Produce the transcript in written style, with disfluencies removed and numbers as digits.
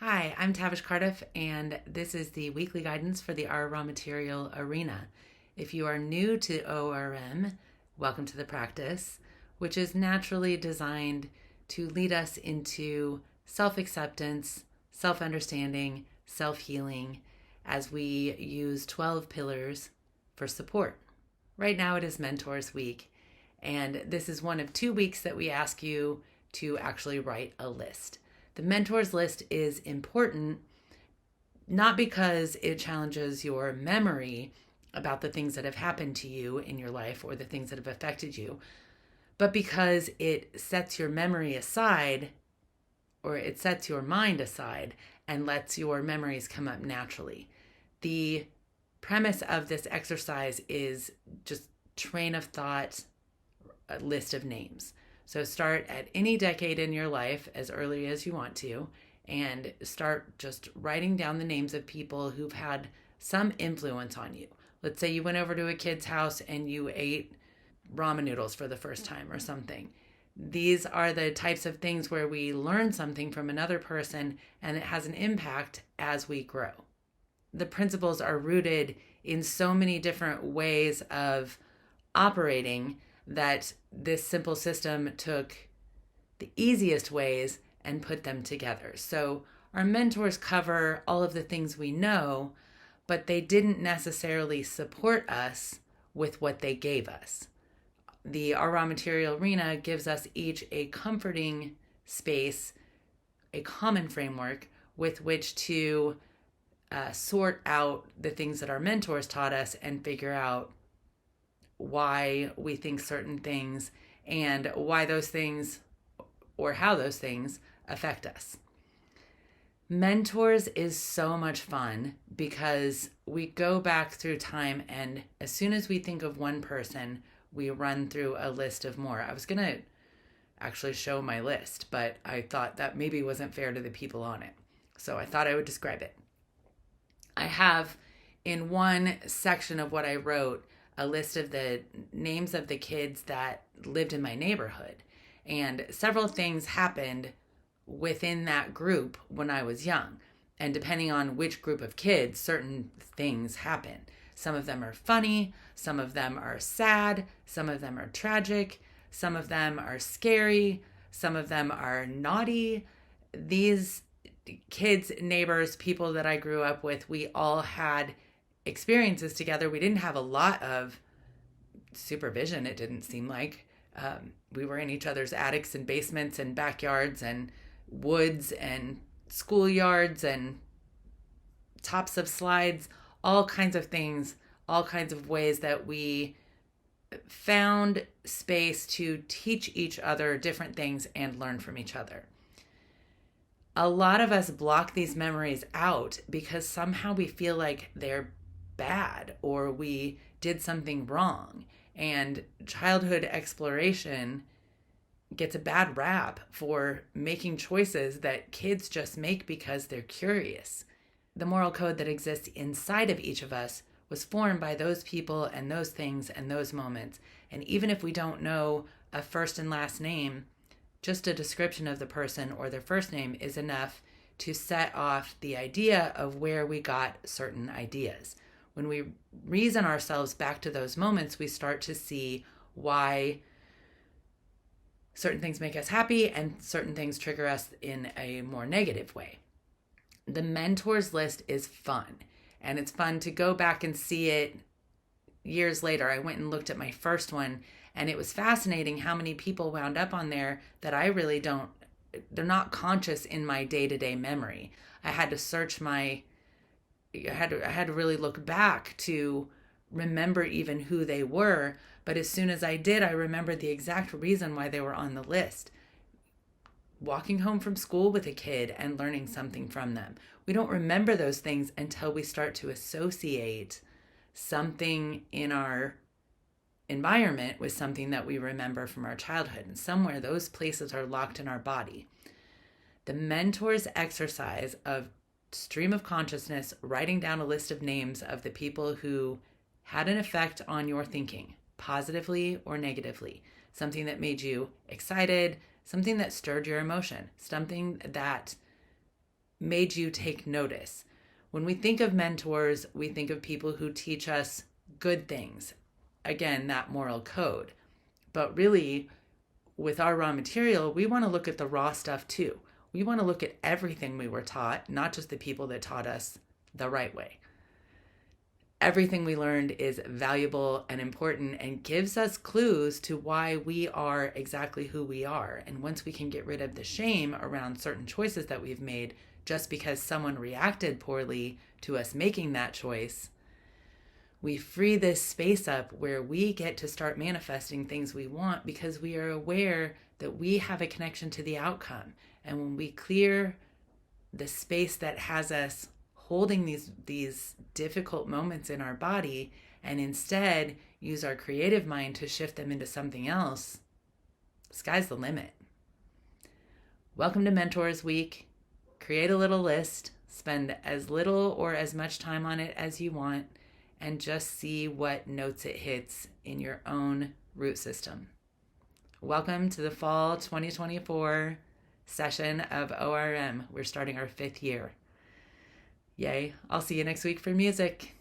Hi, I'm Tavish Cardiff, and this is the weekly guidance for the ORM Arena. If you are new to ORM, welcome to the practice, which is naturally designed to lead us into self acceptance, self understanding, self healing, as we use 12 pillars for support. Right now, it is Mentors Week, and this is one of 2 weeks that we ask you to actually write a list. The mentors list is important not because it challenges your memory about the things that have happened to you in your life or the things that have affected you, but because it sets your memory aside, or it sets your mind aside and lets your memories come up naturally. The premise of this exercise is just train of thought, a list of names. So start at any decade in your life as early as you want to, and start just writing down the names of people who've had some influence on you. Let's say you went over to a kid's house and you ate ramen noodles for the first time or something. These are the types of things where we learn something from another person and it has an impact as we grow. The principles are rooted in so many different ways of operating that this simple system took the easiest ways and put them together. So our mentors cover all of the things we know, but they didn't necessarily support us with what they gave us. The raw material arena gives us each a comforting space, a common framework with which to sort out the things that our mentors taught us and figure out why we think certain things and why those things or how those things affect us. Mentors is so much fun because we go back through time, and as soon as we think of one person, we run through a list of more. I was going to actually show my list, but I thought that maybe wasn't fair to the people on it. So I thought I would describe it. I have in one section of what I wrote a list of the names of the kids that lived in my neighborhood. And several things happened within that group when I was young. And depending on which group of kids, certain things happen. Some of them are funny, some of them are sad, some of them are tragic, some of them are scary, some of them are naughty. These kids, neighbors, people that I grew up with, we all had experiences together. We didn't have a lot of supervision, it didn't seem like. We were in each other's attics and basements and backyards and woods and schoolyards and tops of slides, all kinds of things, all kinds of ways that we found space to teach each other different things and learn from each other. A lot of us block these memories out because somehow we feel like they're bad or we did something wrong. And childhood exploration gets a bad rap for making choices that kids just make because they're curious. The moral code that exists inside of each of us was formed by those people and those things and those moments. And even if we don't know a first and last name, just a description of the person or their first name is enough to set off the idea of where we got certain ideas. When we reason ourselves back to those moments, we start to see why certain things make us happy and certain things trigger us in a more negative way. The mentors list is fun, and it's fun to go back and see it years later. I went and looked at my first one, and it was fascinating how many people wound up on there that I really don't, they're not conscious in my day-to-day memory. I had to search I had to really look back to remember even who they were. But as soon as I did, I remembered the exact reason why they were on the list. Walking home from school with a kid and learning something from them. We don't remember those things until we start to associate something in our environment with something that we remember from our childhood. And somewhere those places are locked in our body. The mentors exercise of stream of consciousness, writing down a list of names of the people who had an effect on your thinking, positively or negatively. Something that made you excited, something that stirred your emotion, something that made you take notice? When we think of mentors, we think of people who teach us good things. Again, that moral code. But really, with our raw material, we want to look at the raw stuff too. We want to look at everything we were taught, not just the people that taught us the right way. Everything we learned is valuable and important and gives us clues to why we are exactly who we are. And once we can get rid of the shame around certain choices that we've made just because someone reacted poorly to us making that choice, we free this space up where we get to start manifesting things we want because we are aware that we have a connection to the outcome. And when we clear the space that has us holding these difficult moments in our body and instead use our creative mind to shift them into something else, sky's the limit. Welcome to Mentors Week. Create a little list, spend as little or as much time on it as you want, and just see what notes it hits in your own root system. Welcome to the fall 2024 session of ORM. We're starting our 5th year. Yay. I'll see you next week for music.